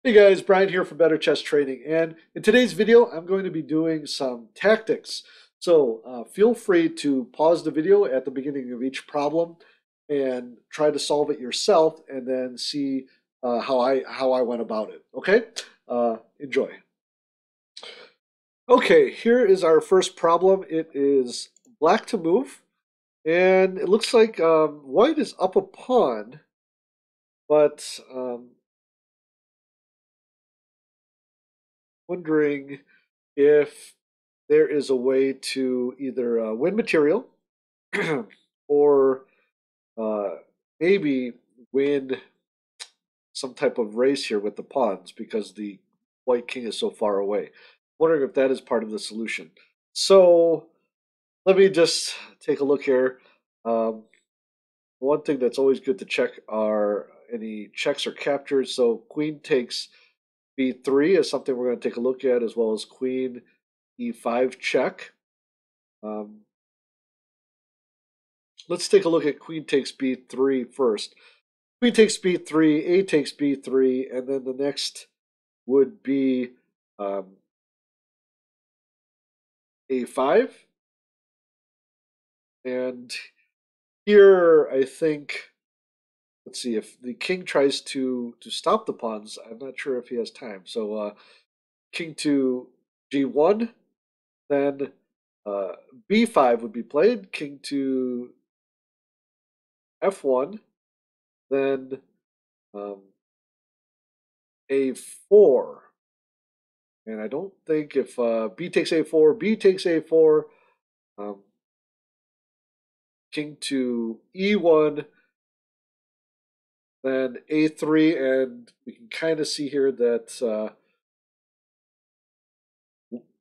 Hey guys, Brian here from Better Chess Training, and in today's video, I'm going to be doing some tactics. So feel free to pause the video at the beginning of each problem and try to solve it yourself, and then see how I went about it. Okay, enjoy. Okay, here is our first problem. It is black to move, and it looks like white is up a pawn, but wondering if there is a way to either win material or uh, maybe win some type of race here with the pawns because the white king is so far away. Wondering if that is part of the solution. So let me just take a look here. Um, One thing that's always good to check are any checks or captures. So queen takes b3 is something we're going to take a look at, as well as queen e5 check. Um, let's take a look at queen takes b3 first. Queen takes b3, a takes b3, and then the next would be um, a5. And here, I think, let's see, if the king tries to stop the pawns, I'm not sure if he has time. So king to g1, then uh, b5 would be played, king to f1, then um, a4. And I don't think if b takes a4, b takes a4, um, king to e1, then a3, and we can kind of see here that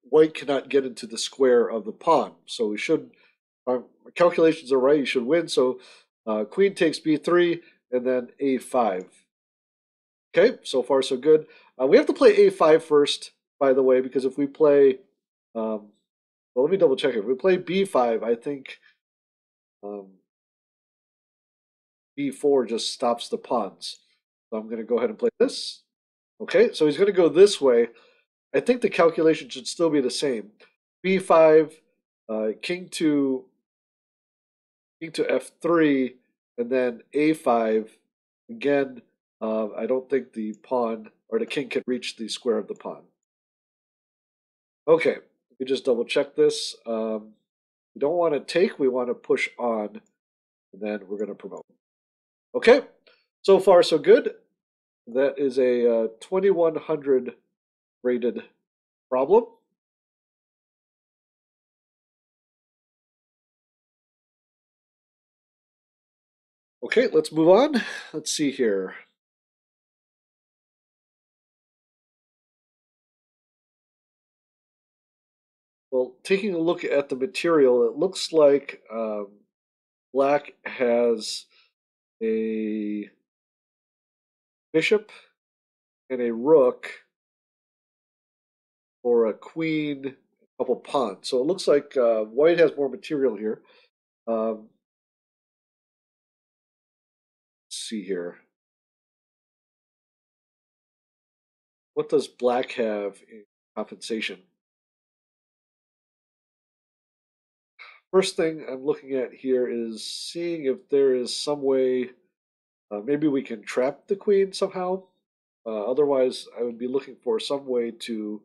white cannot get into the square of the pawn. So we should, our calculations are right, you should win. So queen takes b3, and then a5. Okay, so far so good. We have to play a5 first, by the way, because if we play, well, let me double check it. If we play b5, I think um, b4 just stops the pawns. So I'm going to go ahead and play this. Okay, so he's going to go this way. I think the calculation should still be the same. b5, king to f3, and then a5. Again, I don't think the pawn or the king can reach the square of the pawn. Okay, we just double check this. We don't want to take, we want to push on, and then we're going to promote. Okay, so far so good. That is a 2100 rated problem. Okay, let's move on. Let's see here. Well, taking a look at the material, it looks like black has a bishop and a rook, or a queen, a couple pawns. So it looks like white has more material here. Let's see here. What does black have in compensation? First thing I'm looking at here is seeing if there is some way, maybe we can trap the queen somehow. Otherwise, I would be looking for some way to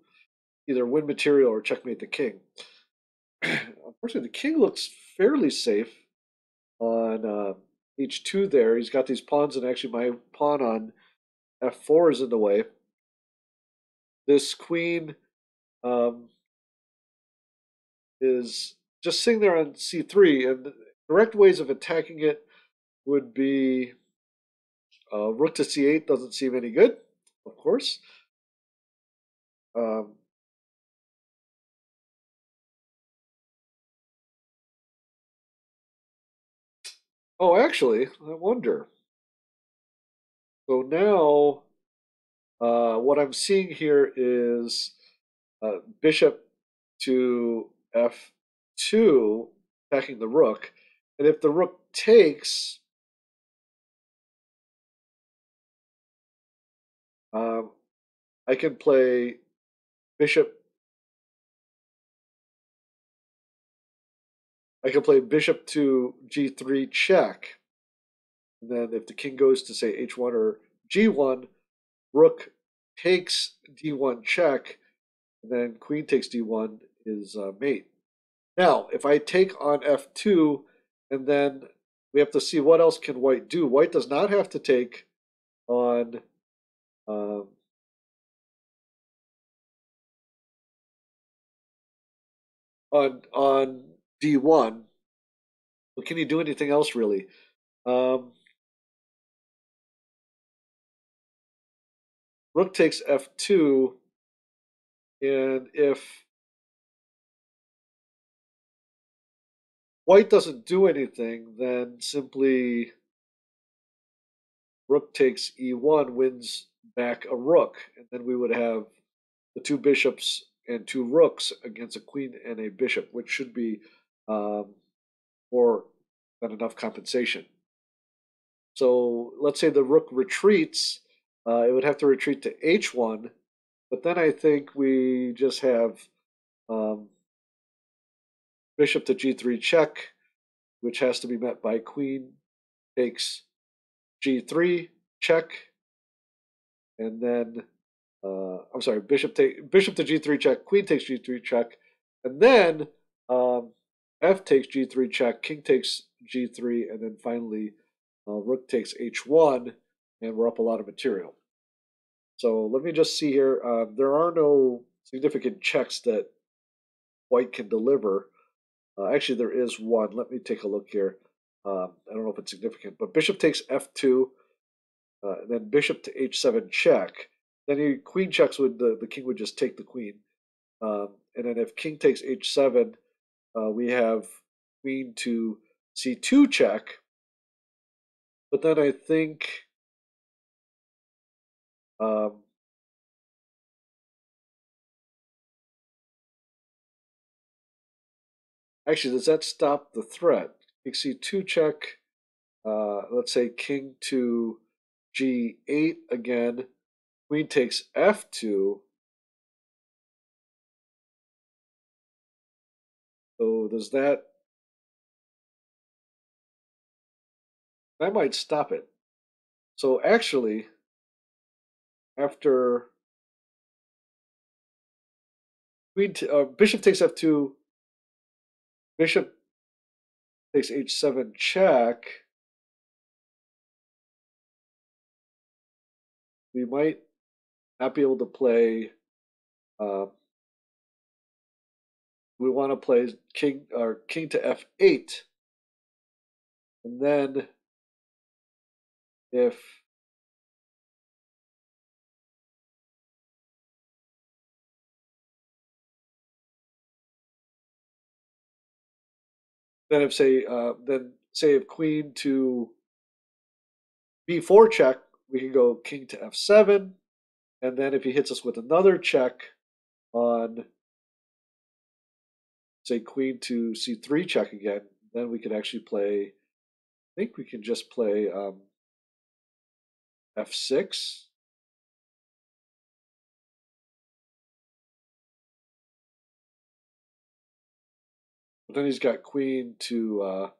either win material or checkmate the king. Unfortunately, the king looks fairly safe on h2 there. He's got these pawns, and actually my pawn on f4 is in the way. This queen um, is just sitting there on c3, and the direct ways of attacking it would be rook to c8 doesn't seem any good, of course. Um, oh, actually, I wonder. So now, what I'm seeing here is bishop to f2, attacking the rook. And if the rook takes, um, I can play bishop. I can play bishop to g3 check. And then if the king goes to say h1 or g1, rook takes d1 check, and then queen takes d1 is mate. Now, if I take on f2, and then we have to see what else can white do. White does not have to take on um, on d1. But can he do anything else really? Um, Rook takes f2, and if white doesn't do anything, then simply rook takes e1 wins back a rook, and then we would have the two bishops and two rooks against a queen and a bishop, which should be um, more than enough compensation. So let's say the rook retreats, it would have to retreat to h1, but then I think we just have um, bishop to g3 check, which has to be met by queen takes g3 check, and then I'm sorry, bishop to g3 check, queen takes g3 check, and then um, f takes g3 check, king takes g3, and then finally rook takes h1, and we're up a lot of material. So let me just see here. There are no significant checks that white can deliver. Actually, there is one. Let me take a look here. I don't know if it's significant, but bishop takes f2, and then bishop to h7 check. Then he queen checks with the king would just take the queen. And then if king takes h7, we have queen to c2 check. But then I think um, actually, does that stop the threat? King c2 check. Let's say king to g8 again. Queen takes f2. So does that might stop it. So actually, after bishop takes f2, bishop takes h7 check, we might not be able to play. Uh, we want to play king to f8, and then if then say if queen to b4 check, we can go king to f7, and then if he hits us with another check on say queen to c3 check again, then we could actually play. I think we can just play f6. But then he's got queen to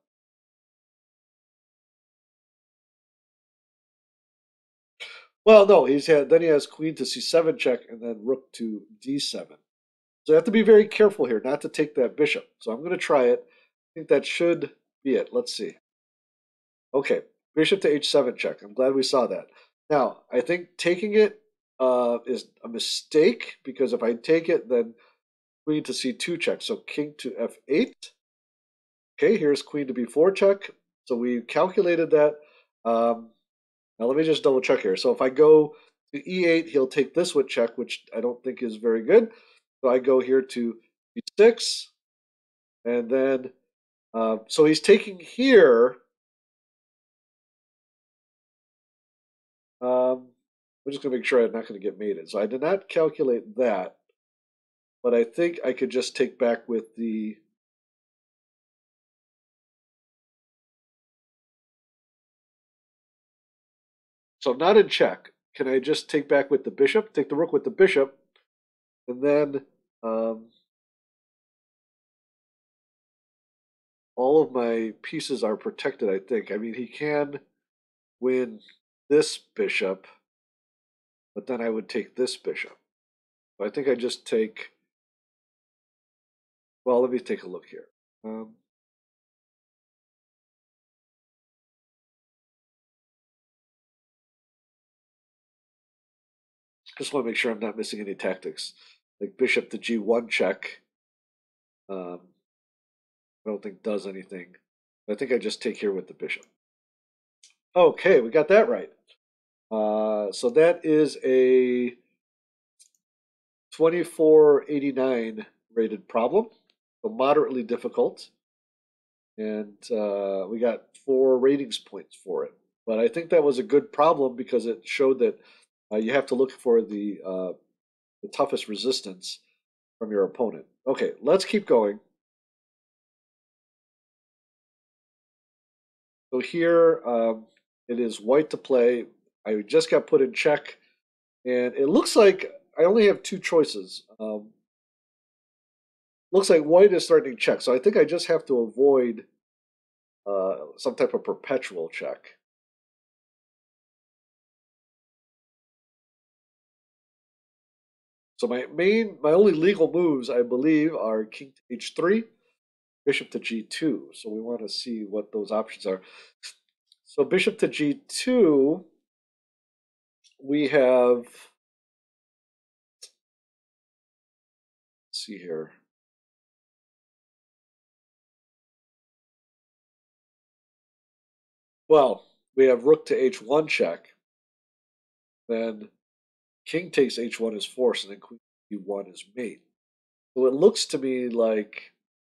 well, no, then he has queen to c7 check and then rook to d7. So you have to be very careful here not to take that bishop. So I'm going to try it. I think that should be it. Let's see. Okay, bishop to h7 check. I'm glad we saw that. Now, I think taking it is a mistake because if I take it, then queen to c2 check. So king to f8. Okay, here's queen to b4 check. So we calculated that. Now let me just double check here. So if I go to e8, he'll take this with check, which I don't think is very good. So I go here to e6, and then so he's taking here. I'm just gonna make sure I'm not gonna get mated. So I did not calculate that, but I think I could just take back with the. So I'm not in check. can I just take back with the bishop, take the rook with the bishop, and then all of my pieces are protected, I think. I mean, he can win this bishop, but then I would take this bishop. So I think I just take, well, let me take a look here. Just want to make sure I'm not missing any tactics. Like bishop to g1 check. I don't think does anything. I think I just take here with the bishop. Okay, we got that right. So that is a 2489 rated problem, so moderately difficult, and we got 4 ratings points for it. But I think that was a good problem because it showed that you have to look for the toughest resistance from your opponent. Okay, let's keep going. So here it is white to play. I just got put in check, and it looks like I only have 2 choices. Looks like white is starting to check, so I think I just have to avoid some type of perpetual check. So my only legal moves, I believe, are king to h3, bishop to g2. So we want to see what those options are. So bishop to g2, we have, let's see here. Well, we have rook to h1 check. Then king takes h1 is force, and then queen e1 is mate. So it looks to me like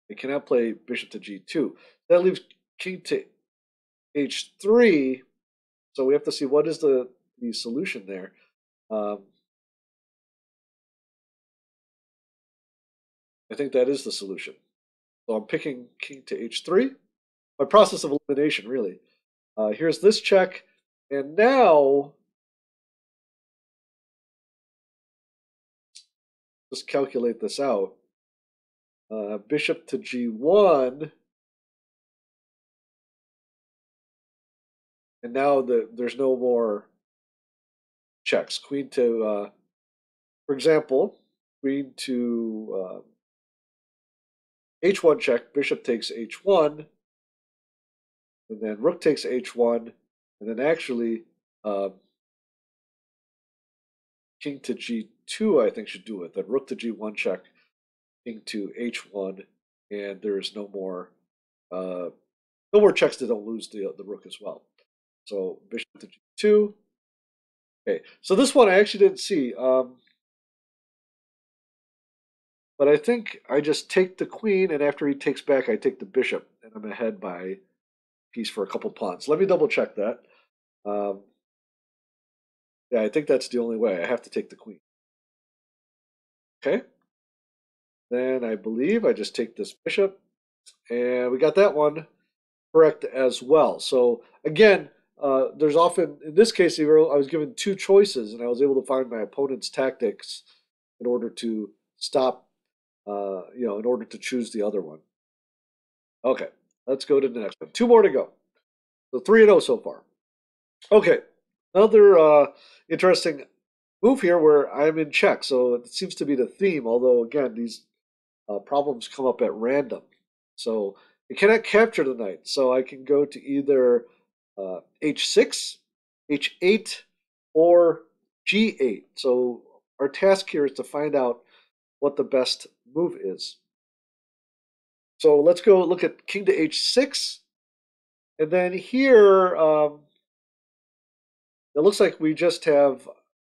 I cannot play bishop to g2. That leaves king to h3. So we have to see what is the solution there. I think that is the solution. So I'm picking king to h3. My process of elimination, really. Here's this check, and now just calculate this out. Bishop to g1, and now there's no more checks. Queen to, for example, queen to h1 check, bishop takes h1, and then rook takes h1, and then actually king to g2 I think should do it. Then rook to g1 check, king to h1, and there is no more checks that don't lose the rook as well. So bishop to g2. Okay, so this one I actually didn't see, but I think I just take the queen, and after he takes back, I take the bishop, and I'm ahead by a piece for a couple pawns. Let me double check that. Um, yeah, I think that's the only way. I have to take the queen. Okay, then I believe I just take this bishop, and we got that one correct as well. So again, there's often, in this case, I was given 2 choices, and I was able to find my opponent's tactics in order to stop, in order to choose the other one. Okay, let's go to the next one. 2 more to go. So 3-0 so far. Okay, another interesting move here where I'm in check. So it seems to be the theme, although again, these problems come up at random. So I cannot capture the knight. So I can go to either h6, h8, or g8. So our task here is to find out what the best move is. So let's go look at king to h6. And then here, it looks like we just have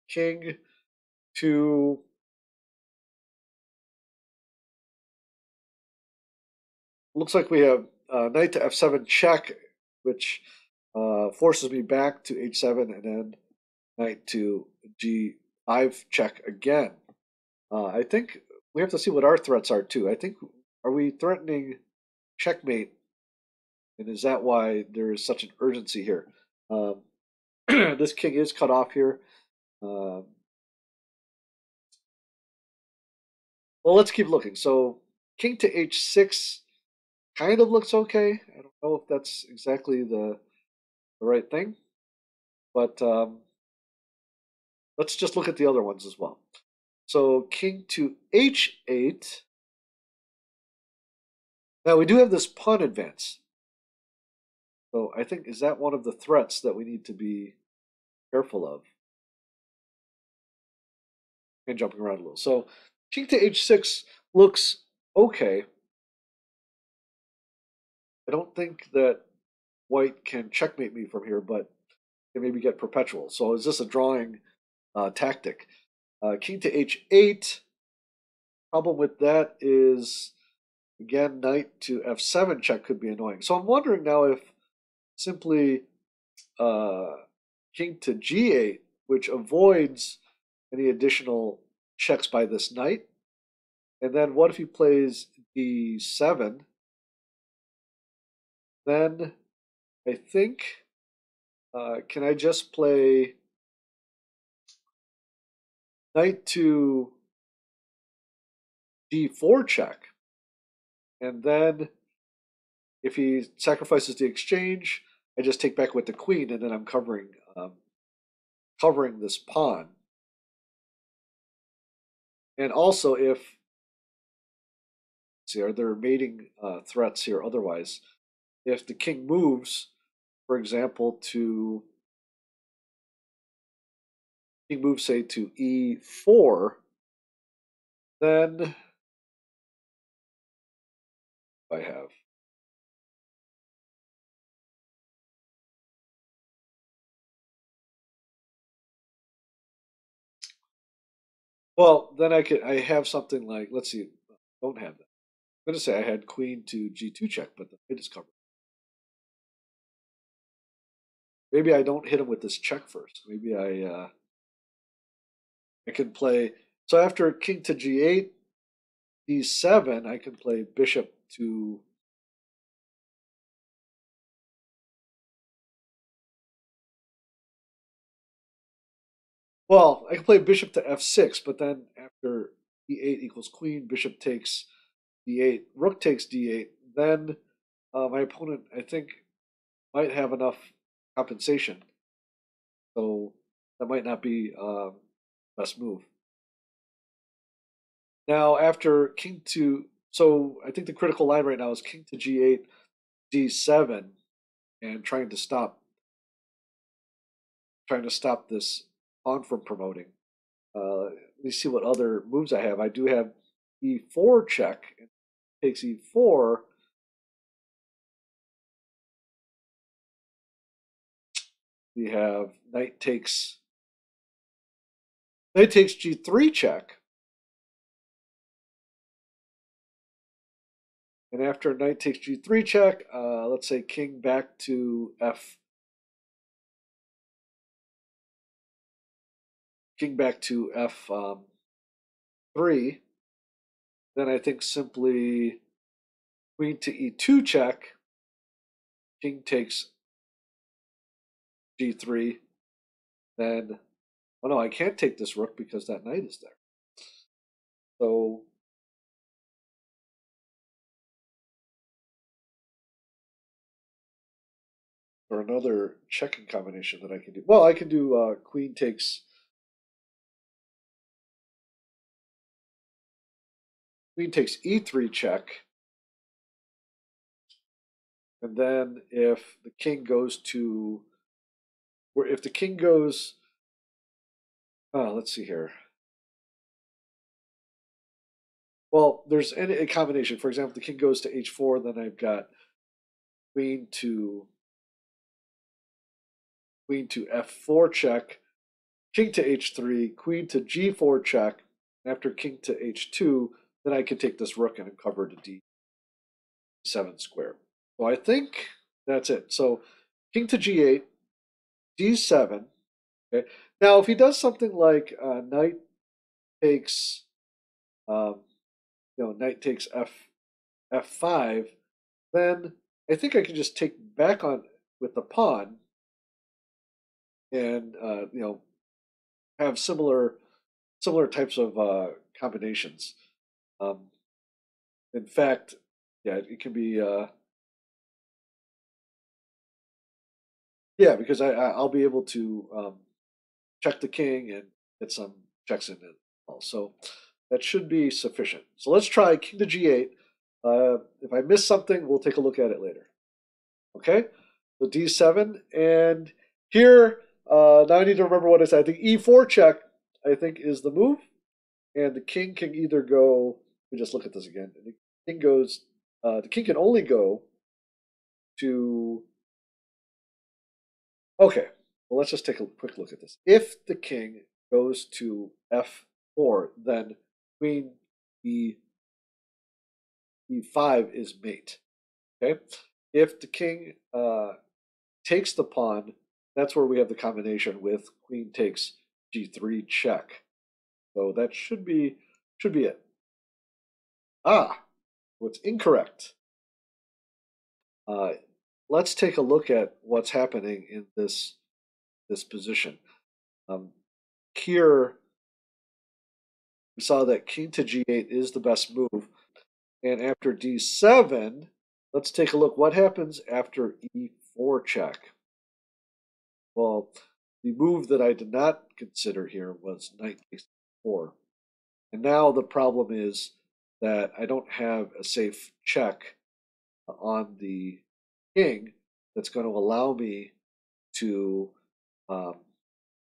king to looks like we have knight to f7 check, which forces me back to h7, and then knight to g5 check again. I think we have to see what our threats are too. I think, are we threatening checkmate? And is that why there is such an urgency here? This king is cut off here. Um, well, let's keep looking. So king to h6 kind of looks okay. I don't know if that's exactly the right thing, but let's just look at the other ones as well. So king to h8. Now we do have this pawn advance. So I think, is that one of the threats that we need to be careful of? And jumping around a little. So king to h6 looks okay. I don't think that white can checkmate me from here, but can maybe get perpetual. So is this a drawing tactic? King to h8. Problem with that is, again, knight to f7 check could be annoying. So I'm wondering now if simply uh, king to g8, which avoids any additional checks by this knight. And then what if he plays d7? Then I think, can I just play knight to d4 check? And then if he sacrifices the exchange, I just take back with the queen, and then I'm covering this pawn. And also, if see, are there mating threats here? Otherwise, if the king moves, for example, to king moves say to e4, then I have. Well, then I have something like, let's see, don't have that. I'm gonna say I had queen to g2 check, but the knight is covered. Maybe I don't hit him with this check first. Maybe I can play. So after king to g8, d7, I can play bishop to. Well, I can play bishop to f6, but then after e8 equals queen, bishop takes d8, rook takes d8. Then my opponent, I think, might have enough compensation, so that might not be best move. Now after king to, so I think the critical line right now is king to g8, d7, and trying to stop this pawn from promoting. Let me see what other moves I have. I do have e4 check. It takes e4. We have knight takes g3 check. And after knight takes g3 check, let's say king back to f3. Then I think simply queen to e2 check. King takes g3. Then, oh no, I can't take this rook because that knight is there. So, or another checking combination that I can do. Well, I can do queen takes e3 check, and then if the king goes to, or if the king goes, let's see here. Well, there's a combination. For example, the king goes to h4, then I've got queen to f4 check, king to h3, queen to g4 check. After king to h2, then I can take this rook and cover to d7 square. So I think that's it. So king to g8, d7. Okay. Now, if he does something like knight takes, um, knight takes f5, then I think I can just take back on with the pawn and have similar types of combinations. Um, in fact, yeah, it can be yeah, because I'll be able to check the king and get some checks in as well. So that should be sufficient. So let's try king to g8. If I miss something, we'll take a look at it later. Okay, so d7, and here now I need to remember what I said. I think e4 check, I think, is the move, and the king can either go. Let me just look at this again. The king goes. The king can only go to. Okay, well let's just take a quick look at this. If the king goes to f4, then queen e e5 is mate. Okay, if the king takes the pawn, that's where we have the combination with queen takes g3 check. So that should be it. Ah, what's incorrect. Uh, let's take a look at what's happening in this position. Um, Here we saw that king to g8 is the best move, and after d7, let's take a look what happens after e4 check. Well, the move that I did not consider here was knight takes e4. And now the problem is that I don't have a safe check on the king that's going to allow me to, um,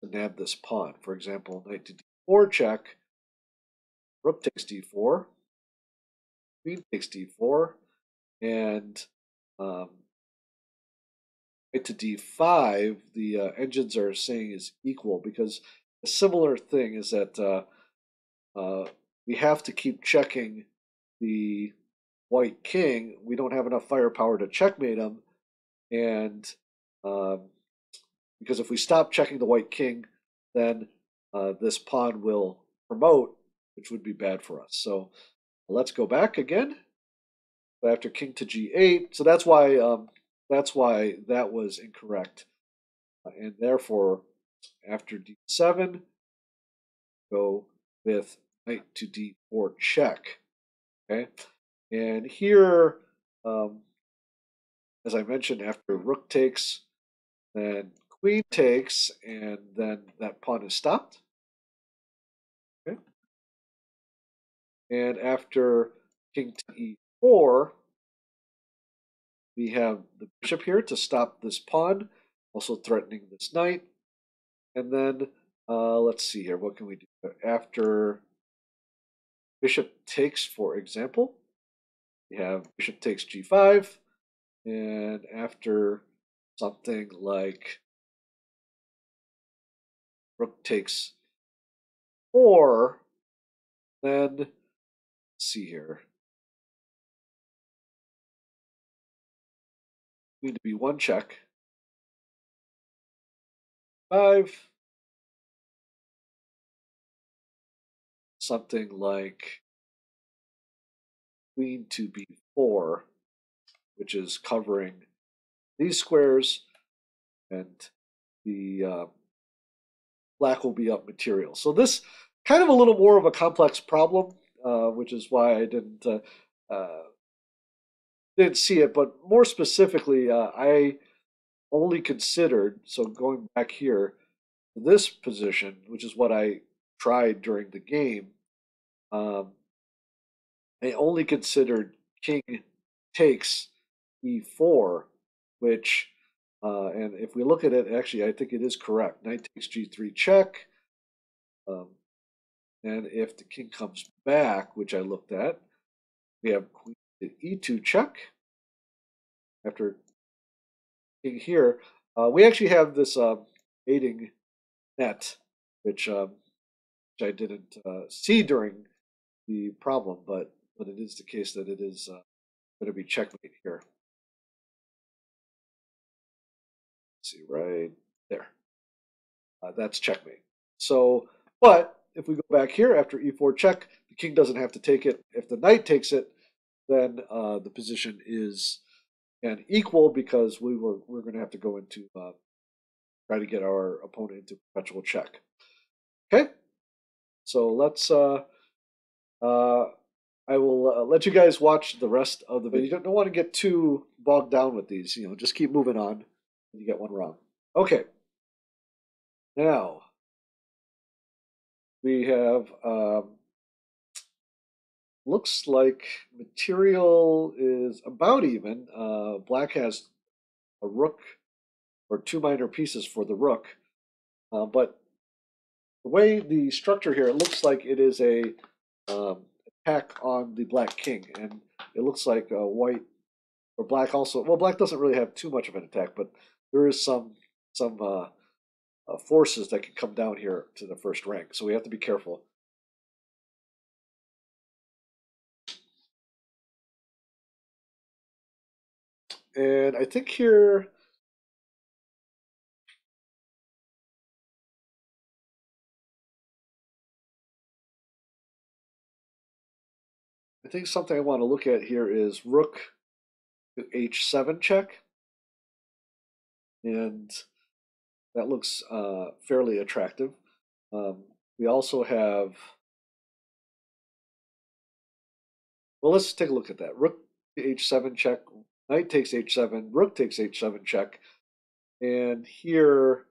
to nab this pawn. For example, knight to d4 check, rook takes d4, queen takes d4, and um, knight to d5, the engines are saying is equal because a similar thing is that we have to keep checking the white king. We don't have enough firepower to checkmate him, and um, because if we stop checking the white king, then this pawn will promote, which would be bad for us. So let's go back again after king to g8. So that's why that was incorrect, and therefore after d7, go with knight to d4 check. Okay, and here, um, as I mentioned, after rook takes, then queen takes, and then that pawn is stopped. Okay, and after king to e4, we have the bishop here to stop this pawn, also threatening this knight. And then let's see here, what can we do after bishop takes, for example? We have bishop takes g5, and after something like rook takes 4, then let's see here. Queen to b1 check. 5. Something like queen to b4, which is covering these squares, and the black will be up material. So this kind of a little more of a complex problem, which is why I uh, didn't see it. But more specifically, I only considered, so going back here, this position, which is what I tried during the game. Um, I only considered king takes e4, which, and if we look at it, actually, I think it is correct. Knight takes g3 check. Um, and if the king comes back, which I looked at, we have queen to e2 check. After king here, we actually have this mating net, which I didn't see during the problem, but it is the case that it is going to be checkmate here. Let's see right there. That's checkmate. So, but if we go back here after e4 check, the king doesn't have to take it. If the knight takes it, then the position is and equal because we're going to have to go into try to get our opponent into perpetual check. Okay, so let's. Uh, I will let you guys watch the rest of the video. You don't want to get too bogged down with these. Just keep moving on. When you get one wrong. Okay, now we have. Looks like material is about even. Black has a rook or two minor pieces for the rook, but the way the structure here, it looks like it is a um, attack on the black king, and it looks like white or black also. Well, black doesn't really have too much of an attack, but there is some forces that can come down here to the first rank, so we have to be careful. And I think here, I think something I want to look at here is rook to h7 check, and that looks fairly attractive. We also have, well, let's take a look at that. Rook to h7 check, knight takes h7, rook takes h7 check, and here,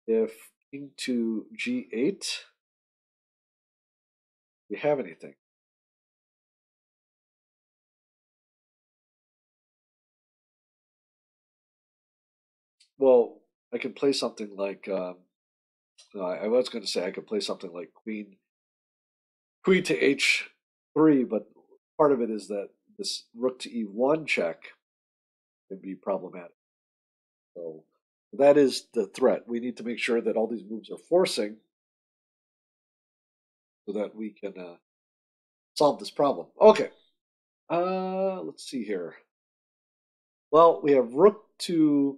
if king to g8, we have anything. Well, I can play something like, I was going to say I could play something like queen to h3, but part of it is that this rook to e1 check can be problematic. So that is the threat. We need to make sure that all these moves are forcing so that we can solve this problem. Okay, let's see here. Well, we have rook to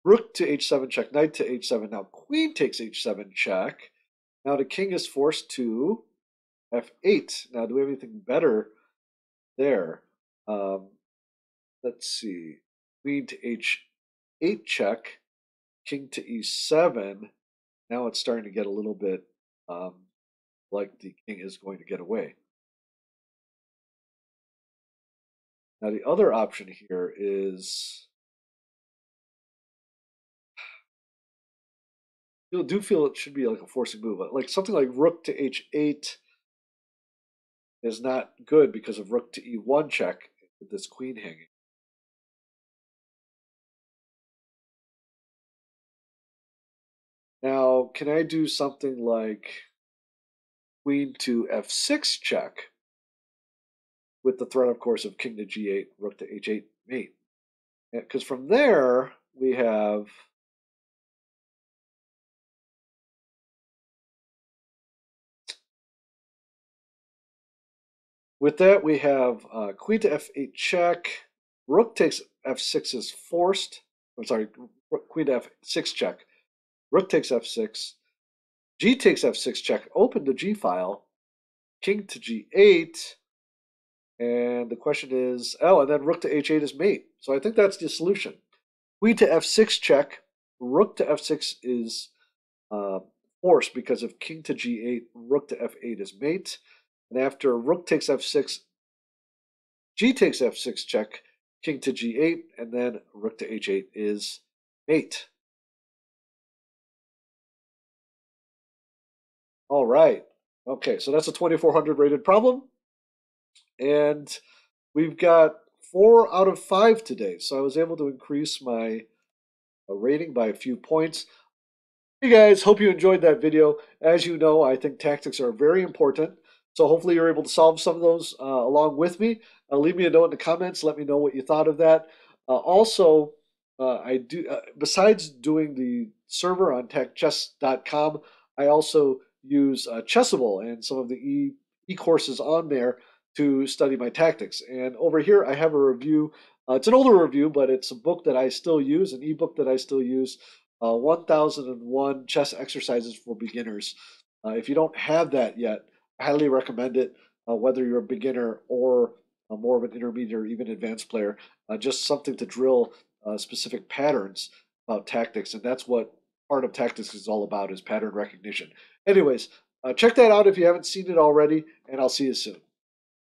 h7 check, knight to h7. Now queen takes h7 check. Now the king is forced to f8. Now, do we have anything better there? Um, let's see. Queen to h8 check, king to e7. Now it's starting to get a little bit um, like the king is going to get away. Now the other option here is, you do feel it should be like a forcing move, like something like rook to h8 is not good because of rook to e1 check with this queen hanging. Now, can I do something like queen to f6 check with the threat, of course, of king to g8, rook to h8 mate? Because from there we have, with that we have queen to f8 check, rook takes f6 is forced. I'm sorry, queen to f6 check, rook takes f6, g takes f6 check, open the g file, king to g8, and the question is, oh, and then rook to h8 is mate. So I think that's the solution. Queen to f6 check, rook to f6 is uh, forced because of king to g8, rook to f8 is mate. And after rook takes f6, g takes f6 check, king to g8, and then rook to h8 is mate. All right. Okay, so that's a 2400 rated problem. And we've got 4 out of 5 today. So I was able to increase my rating by a few points. Hey guys, hope you enjoyed that video. As you know, I think tactics are very important. So hopefully you're able to solve some of those along with me. Leave me a note in the comments. Let me know what you thought of that. Also, I do besides doing the server on techchess.com, I also use Chessable and some of the e-courses on there to study my tactics. And over here, I have a review. It's an older review, but it's a book that I still use, an ebook that I still use. 1001 Chess Exercises for Beginners. If you don't have that yet, I highly recommend it, whether you're a beginner or more of an intermediate or even advanced player. Just something to drill specific patterns about tactics, and that's what part of tactics is all about, is pattern recognition. Anyways, check that out if you haven't seen it already, and I'll see you soon.